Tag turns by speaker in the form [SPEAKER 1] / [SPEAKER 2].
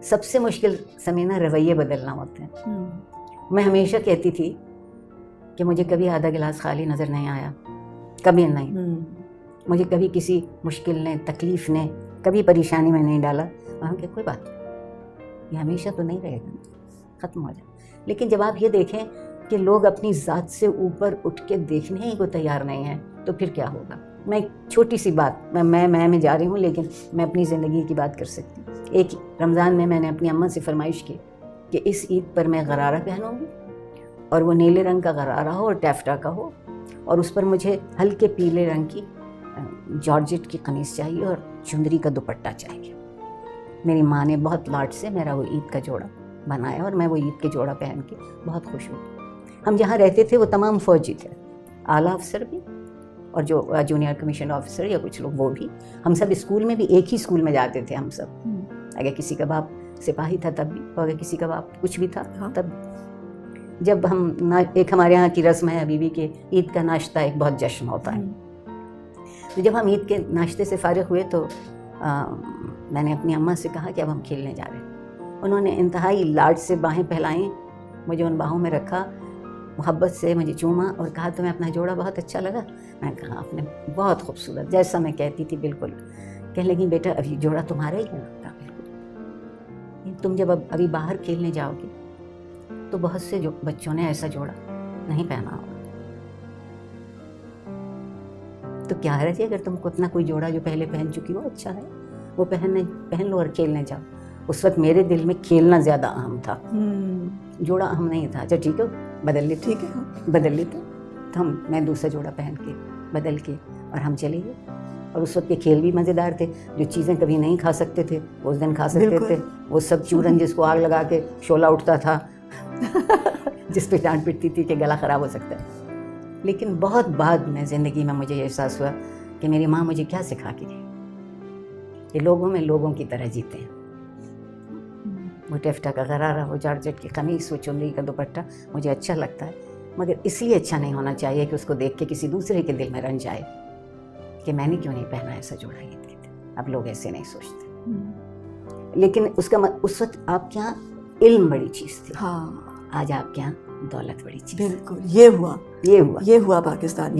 [SPEAKER 1] سب سے مشکل سمے نا رویے بدلنا ہوتے ہیں. میں ہمیشہ کہتی تھی کہ مجھے کبھی آدھا گلاس خالی نظر نہیں آیا, کبھی نہیں. مجھے کبھی کسی مشکل نے, تکلیف نے, کبھی پریشانی میں نہیں ڈالا. وہاں کہ کوئی بات نہیں, یہ ہمیشہ تو نہیں رہے گا, ختم ہو جائے. لیکن جب آپ یہ دیکھیں کہ لوگ اپنی ذات سے اوپر اٹھ کے دیکھنے ہی کو تیار نہیں ہیں, تو پھر کیا ہوگا. میں ایک چھوٹی سی بات, میں جا رہی ہوں, لیکن میں اپنی زندگی کی بات کر سکتی ہوں. ایک رمضان میں نے اپنی اماں سے فرمائش کی کہ اس عید پر میں غرارہ پہنوں گی, اور وہ نیلے رنگ کا غرارہ ہو اور ٹیفٹا کا ہو, اور اس پر مجھے ہلکے پیلے رنگ کی جارجٹ کی قمیص چاہیے اور چندری کا دوپٹہ چاہیے. میری ماں نے بہت لاڈ سے میرا وہ عید کا جوڑا بنایا, اور میں وہ عید کے جوڑا پہن کے بہت خوش ہوئی. ہم جہاں رہتے تھے وہ تمام فوجی تھے, اعلیٰ افسر بھی اور جو جونیئر کمیشن آفیسر یا کچھ لوگ وہ بھی. ہم سب اسکول میں بھی ایک ہی اسکول میں جاتے تھے ہم سب. اگر کسی کا باپ سپاہی تھا تب بھی, اور اگر کسی کا باپ کچھ بھی تھا تب. جب ہم ایک ہمارے یہاں کی رسم ہے ابھی بھی کہ عید کا ناشتہ ایک بہت جشن ہوتا ہے. تو جب ہم عید کے ناشتے سے فارغ ہوئے تو میں نے اپنی اماں سے کہا کہ اب ہم کھیلنے جا رہے ہیں. انہوں نے انتہائی لاڈ سے باہیں پھیلائیں, مجھے ان باہوں میں رکھا, محبت سے مجھے چوما اور کہا تمہیں اپنا جوڑا بہت اچھا لگا. میں نے کہا آپ نے بہت خوبصورت, جیسا میں کہتی تھی بالکل. کہنے لگی بیٹا ابھی جوڑا تمہارا ہی ہے نا. بالکل, تم جب ابھی باہر کھیلنے جاؤ گے تو بہت سے جو بچوں نے ایسا جوڑا نہیں پہنا ہوگا, تو کیا حرج ہے اگر تم کو اپنا کوئی جوڑا جو پہلے پہن چکی ہو اچھا ہے وہ پہن لو اور کھیلنے جاؤ. اس وقت میرے دل میں کھیلنا زیادہ اہم تھا, جوڑا اہم نہیں تھا. اچھا ٹھیک ہے بدل لیتے, ٹھیک ہے بدل لیتے. تو میں دوسرا جوڑا پہن کے بدل کے اور ہم چلے گئے. اور اس وقت کے کھیل بھی مزیدار تھے. جو چیزیں کبھی نہیں کھا سکتے تھے وہ اس دن کھا سکتے تھے. وہ سب چورن جس کو آگ لگا کے شعلہ اٹھتا تھا جس پہ ڈانٹ پٹتی تھی کہ گلا خراب ہو سکتا ہے. لیکن بہت بعد میں زندگی میں مجھے یہ احساس ہوا کہ میری ماں مجھے کیا سکھا کے گئی کہ لوگوں میں لوگوں کی طرح جیتے ہیں. وہ ٹیفٹا کا غرارہ, وہ جارجٹ کی قمیص, وہ چندری کا دوپٹہ مجھے اچھا لگتا ہے, مگر اس لیے اچھا نہیں ہونا چاہیے کہ اس کو دیکھ کے کسی دوسرے کے دل میں رنج آئے کہ میں نے کیوں نہیں پہنا ایسا جوڑا عید کے دن. اب لوگ ایسے نہیں سوچتے. لیکن اس وقت آپ کے یہاں علم بڑی چیز تھی, آج آپ کے یہاں دولت بڑی چیز.
[SPEAKER 2] بالکل, یہ ہوا پاکستان.